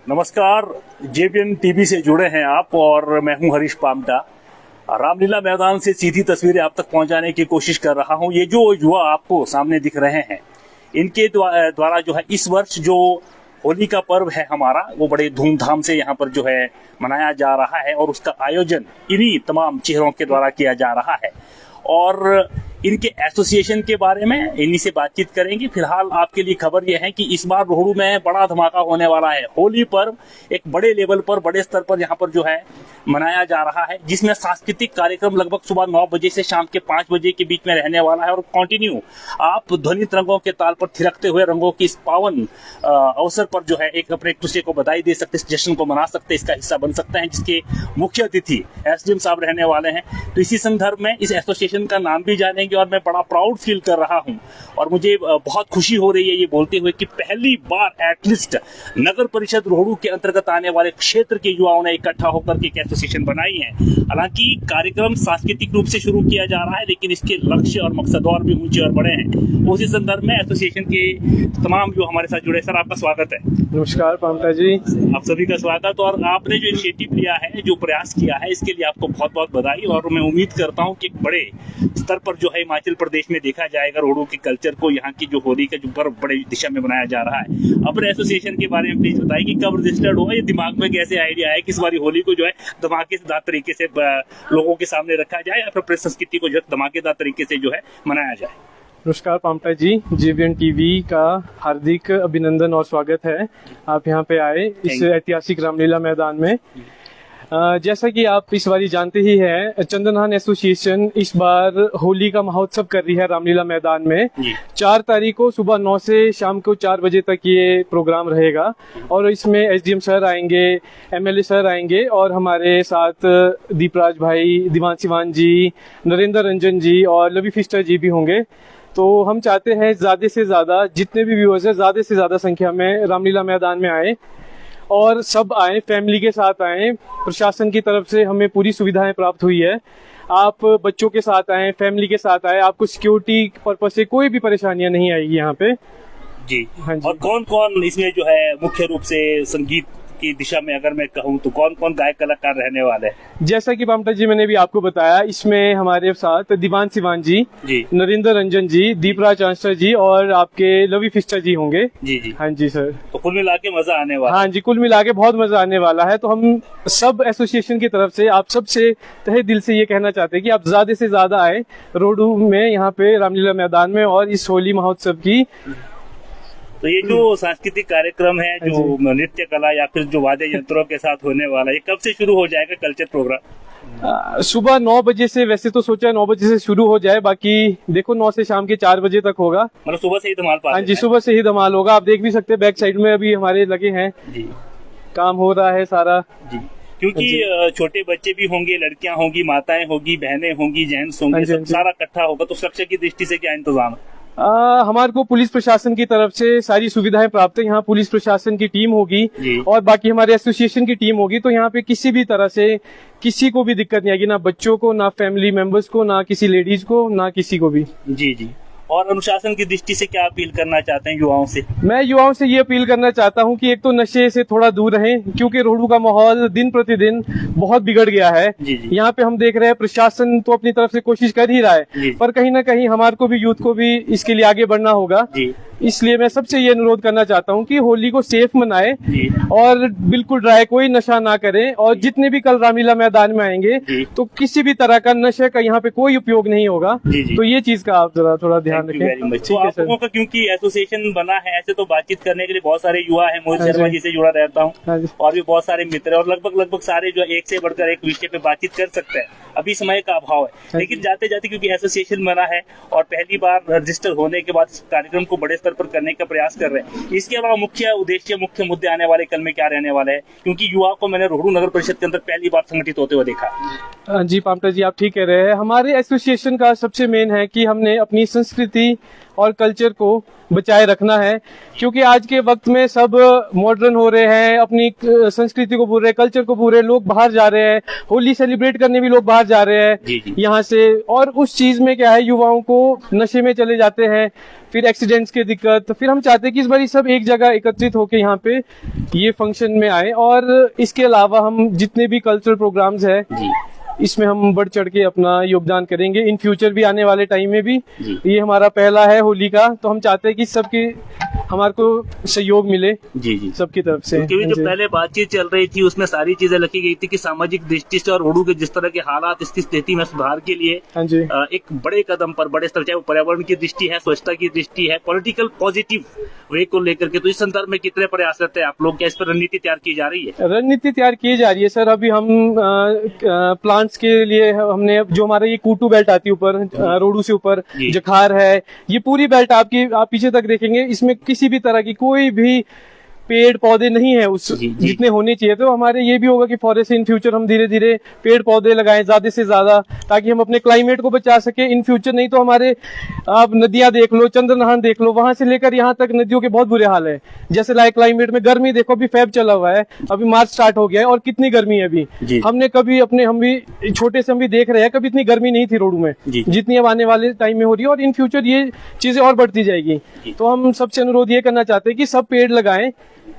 नमस्कार। JBN TV से जुड़े हैं आप और मैं हूं हरीश पामटा। रामलीला मैदान से सीधी तस्वीरें आप तक पहुंचाने की कोशिश कर रहा हूं। ये जो युवा आपको सामने दिख रहे हैं, इनके द्वारा जो है इस वर्ष जो होली का पर्व है हमारा, वो बड़े धूमधाम से यहाँ पर जो है मनाया जा रहा है और उसका आयोजन इन्हीं तमाम चेहरों के द्वारा किया जा रहा है और इनके एसोसिएशन के बारे में इन्हीं से बातचीत करेंगे। फिलहाल आपके लिए खबर यह है कि इस बार रोहड़ू में बड़ा धमाका होने वाला है। होली पर्व एक बड़े लेवल पर, बड़े स्तर पर यहाँ पर जो है मनाया जा रहा है, जिसमें सांस्कृतिक कार्यक्रम लगभग सुबह 9 बजे से शाम के 5 बजे के बीच में रहने वाला है और कंटिन्यू आप ध्वनित रंगों के ताल पर थिरकते हुए रंगों की इस पावन अवसर पर जो है एक अपने एक दूसरे को बधाई दे सकते, इस जश्न को मना सकते, इसका हिस्सा बन सकते हैं, जिसके मुख्य अतिथि एसडीएम साहब रहने वाले हैं। तो इसी संदर्भ में इस एसोसिएशन का नाम भी जानेंगे और मैं बड़ा प्राउड फील कर रहा हूं और मुझे बहुत खुशी हो रही है ये बोलते हुए कि पहली बार एटलीस्ट नगर परिषद रोहड़ू के अंतर्गत आने वाले क्षेत्र के युवाओं ने इकट्ठा होकर के एक एसोसिएशन बनाई है। हालांकि कार्यक्रम सांस्कृतिक रूप से शुरू किया जा रहा है, लेकिन इसके लक्ष्य और मकसद और भी ऊंचे और बड़े हैं। उसी संदर्भ में एसोसिएशन के तमाम जो हमारे साथ जुड़े, सर आपका स्वागत है। नमस्कार पामटा जी, आप सभी का स्वागत। और आपने जो इनिशिएटिव लिया है, जो प्रयास किया है, इसके लिए आपको बहुत बहुत बधाई और मैं उम्मीद करता हूँ कि बड़े स्तर पर जो है हिमाचल प्रदेश में देखा जाएगा रोहड़ू के कल्चर को, यहाँ की जो होली का जो पर्व बड़े दिशा में बनाया जा रहा है। अपने एसोसिएशन के बारे में प्लीज बताइए कि कब रजिस्टर्ड हुआ, ये दिमाग में कैसे आइडिया है कि इस बारी होली को जो है धमाकेदार तरीके से लोगों के सामने रखा जाए या फिर अपनी संस्कृति को जो है धमाकेदार तरीके से जो है मनाया जाए। नमस्कार पामटा जी, जेबीएन टीवी का हार्दिक अभिनंदन और स्वागत है। आप यहाँ पे आए इस ऐतिहासिक रामलीला मैदान में। जैसा कि आप इस बारी जानते ही हैं, चंदनहान एसोसिएशन इस बार होली का महोत्सव कर रही है रामलीला मैदान में। 4 तारीख को सुबह 9 से शाम को 4 बजे तक ये प्रोग्राम रहेगा और इसमें एसडीएम सर आएंगे, एमएलए सर आएंगे और हमारे साथ दीपराज भाई, दीवान सिवान जी, नरेंद्र रंजन जी और लवी फिस्टर जी भी होंगे। तो हम चाहते हैं ज्यादा से ज्यादा जितने भी व्यूअर्स हैं ज्यादा से ज्यादा संख्या में रामलीला मैदान में आए और सब आए, फैमिली के साथ आए। प्रशासन की तरफ से हमें पूरी सुविधाएं प्राप्त हुई है। आप बच्चों के साथ आए, फैमिली के साथ आए, आपको सिक्योरिटी पर्पज से कोई भी परेशानियां नहीं आएगी यहाँ पे जी। हाँ जी। और कौन कौन इसमें जो है मुख्य रूप से संगीत की दिशा में अगर मैं कहूँ तो कौन कौन गायक कलाकार रहने वाले हैं? जैसा कि पामटा जी मैंने भी आपको बताया, इसमें हमारे साथ दीवान सिवान जी, नरेंद्र रंजन जी, दीपराज चांसर जी और आपके लवी फिस्टर जी होंगे। जी जी। हाँ जी सर। तो कुल मिला के मजा आने वाला। हाँ जी, कुल मिला के बहुत मजा आने वाला है। तो हम सब एसोसिएशन की तरफ से आप सबसे तहे दिल से ये कहना चाहते हैं कि आप ज्यादा से ज्यादा आए रोहड़ू में, यहाँ पे रामलीला मैदान में और इस होली महोत्सव की। तो ये जो सांस्कृतिक कार्यक्रम है, जो नृत्य कला या फिर जो वाद्य यंत्रों के साथ होने वाला, ये कब से शुरू हो जाएगा कल्चर प्रोग्राम? सुबह 9 बजे से, वैसे तो सोचा है 9 बजे से शुरू हो जाए, बाकी देखो 9 से शाम के 4 बजे तक होगा। मतलब सुबह से ही धमाल पा। हाँ जी, सुबह से ही धमाल होगा। आप देख भी सकते हैं बैक साइड में अभी हमारे लगे हैं जी, काम हो रहा है सारा जी। क्योंकि छोटे बच्चे भी होंगे, लड़कियां होंगी, माताएं होगी, बहनें होंगी, जेंट्स होंगे, सब सारा इकट्ठा होगा। तो सुरक्षा की दृष्टि से क्या इंतजाम है? हमारे को पुलिस प्रशासन की तरफ से सारी सुविधाएं प्राप्त है। यहाँ पुलिस प्रशासन की टीम होगी और बाकी हमारे एसोसिएशन की टीम होगी। तो यहाँ पे किसी भी तरह से किसी को भी दिक्कत नहीं आएगी, ना बच्चों को, ना फैमिली मेंबर्स को, ना किसी लेडीज को, ना किसी को भी। जी जी। और अनुशासन की दृष्टि से क्या अपील करना चाहते हैं युवाओं से? मैं युवाओं से ये अपील करना चाहता हूँ कि एक तो नशे से थोड़ा दूर रहें, क्योंकि रोहड़ू का माहौल दिन प्रतिदिन बहुत बिगड़ गया है। यहाँ पे हम देख रहे हैं प्रशासन तो अपनी तरफ से कोशिश कर ही रहा है, पर कहीं ना कहीं हमारे को भी, यूथ को भी इसके लिए आगे बढ़ना होगा। इसलिए मैं सबसे ये अनुरोध करना चाहता हूँ कि होली को सेफ मनाए और बिल्कुल ड्राई, कोई नशा ना करें। और जितने भी कल रामलीला मैदान में आएंगे तो किसी भी तरह का नशे का यहाँ पे कोई उपयोग नहीं होगा। तो ये चीज का आप जरा थोड़ा ध्यान रखें। तो आप लोगों का क्योंकि एसोसिएशन बना है, ऐसे तो बातचीत करने के लिए बहुत सारे युवा है। मोहित शर्मा जी से जुड़ा रहता हूँ और भी बहुत सारे मित्र है और लगभग सारे जो एक से बढ़कर एक विषय पे बातचीत कर सकते हैं। अभी समय का अभाव है, लेकिन जाते जाते क्योंकि एसोसिएशन बना है और पहली बार रजिस्टर होने के बाद कार्यक्रम को बड़े स्तर पर करने का प्रयास कर रहे हैं, इसके अलावा मुख्य उद्देश्य, मुख्य मुद्दे आने वाले कल में क्या रहने वाले हैं? क्योंकि युवा को मैंने रोहड़ू नगर परिषद के अंदर पहली बार संगठित होते हुए देखा। जी पामटा जी, आप ठीक कह रहे हैं। हमारे एसोसिएशन का सबसे मेन है कि हमने अपनी संस्कृति और कल्चर को बचाए रखना है, क्योंकि आज के वक्त में सब मॉडर्न हो रहे हैं, अपनी संस्कृति को भूल रहे हैं, कल्चर को भूल रहे हैं, लोग बाहर जा रहे हैं, होली सेलिब्रेट करने भी लोग बाहर जा रहे जी, हैं यहाँ से। और उस चीज में क्या है, युवाओं को नशे में चले जाते हैं, फिर एक्सीडेंट्स की दिक्कत। फिर हम चाहते हैं कि इस बार सब एक जगह एकत्रित होकर यहाँ पे ये फंक्शन में आए, और इसके अलावा हम जितने भी कल्चरल प्रोग्राम्स है इसमें हम बढ़ चढ़ के अपना योगदान करेंगे इन फ्यूचर भी, आने वाले टाइम में भी। ये हमारा पहला है होली का, तो हम चाहते हैं कि सबके हमारे को सहयोग मिले जी सबकी तरफ से। क्योंकि जो पहले बातचीत चल रही थी उसमें सारी चीजें लिखी गई थी कि सामाजिक दृष्टि से और ओडू के जिस तरह के हालात, इसकी स्थिति में सुधार के लिए एक बड़े कदम पर, बड़े स्तर, चाहे वो पर्यावरण की दृष्टि है, स्वच्छता की दृष्टि है, पॉलिटिकल पॉजिटिव वे को लेकर के, तो इस संदर्भ में कितने प्रयासरत है आप लोग? क्या इस पर रणनीति तैयार की जा रही है? रणनीति तैयार की जा रही है सर। अभी हम प्लांट्स के लिए हमने जो हमारा ये कूटू बेल्ट आती है ऊपर, रोडू से ऊपर जखार है, ये पूरी बेल्ट आपकी, आप पीछे तक देखेंगे, इसमें किसी भी तरह की कोई भी पेड़ पौधे नहीं है उस जितने होने चाहिए। तो हमारे ये भी होगा कि फॉरेस्ट इन फ्यूचर हम धीरे धीरे पेड़ पौधे लगाएं ज्यादा से ज्यादा, ताकि हम अपने क्लाइमेट को बचा सके इन फ्यूचर। नहीं तो हमारे आप नदियां देख लो, चंद्रनहान देख लो, वहां से लेकर यहाँ तक नदियों के बहुत बुरे हाल है। जैसे लाइक क्लाइमेट में गर्मी देखो, अभी फेब चला हुआ है, अभी मार्च स्टार्ट हो गया है और कितनी गर्मी है अभी। हमने कभी अपने, हम भी छोटे से हम भी देख रहे हैं, कभी इतनी गर्मी नहीं थी रोडू में जितनी अब आने वाले टाइम में हो रही है, और इन फ्यूचर ये चीजें और बढ़ती जाएगी। तो हम सबसे अनुरोध ये करना चाहते हैं कि सब पेड़ लगाएं,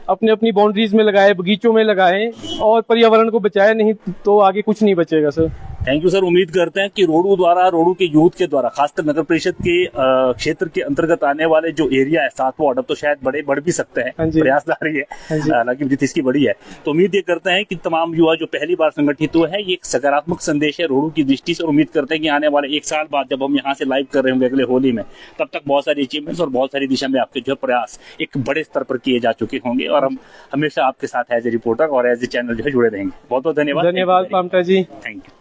अपने अपनी बाउंड्रीज में लगाए, बगीचों में लगाएं और पर्यावरण को बचाएं, नहीं तो आगे कुछ नहीं बचेगा सर। Thank you sir. उम्मीद करते हैं कि रोडू द्वारा, रोडू के यूथ के द्वारा, खासकर नगर परिषद के क्षेत्र के अंतर्गत आने वाले जो एरिया है 7 वार्ड, अब तो शायद बढ़ भी सकते हैं, प्रयास जारी है, हालांकि विदित इसकी बड़ी है। तो उम्मीद ये करते हैं कि तमाम युवा जो पहली बार संगठित हुए हैं, ये एक सकारात्मक संदेश है रोडू की दृष्टि से। और उम्मीद करते हैं कि आने वाले 1 साल बाद जब हम यहाँ से लाइव कर रहे होंगे अगले होली में, तब तक बहुत सारी अचीवमेंट्स और बहुत सारी दिशा में आपके जो प्रयास एक बड़े स्तर पर किए जा चुके होंगे, और हम हमेशा आपके साथ एज ए रिपोर्टर और एज ए चैनल जो है जुड़े रहेंगे। बहुत बहुत धन्यवाद। धन्यवाद पामटा जी, थैंक यू।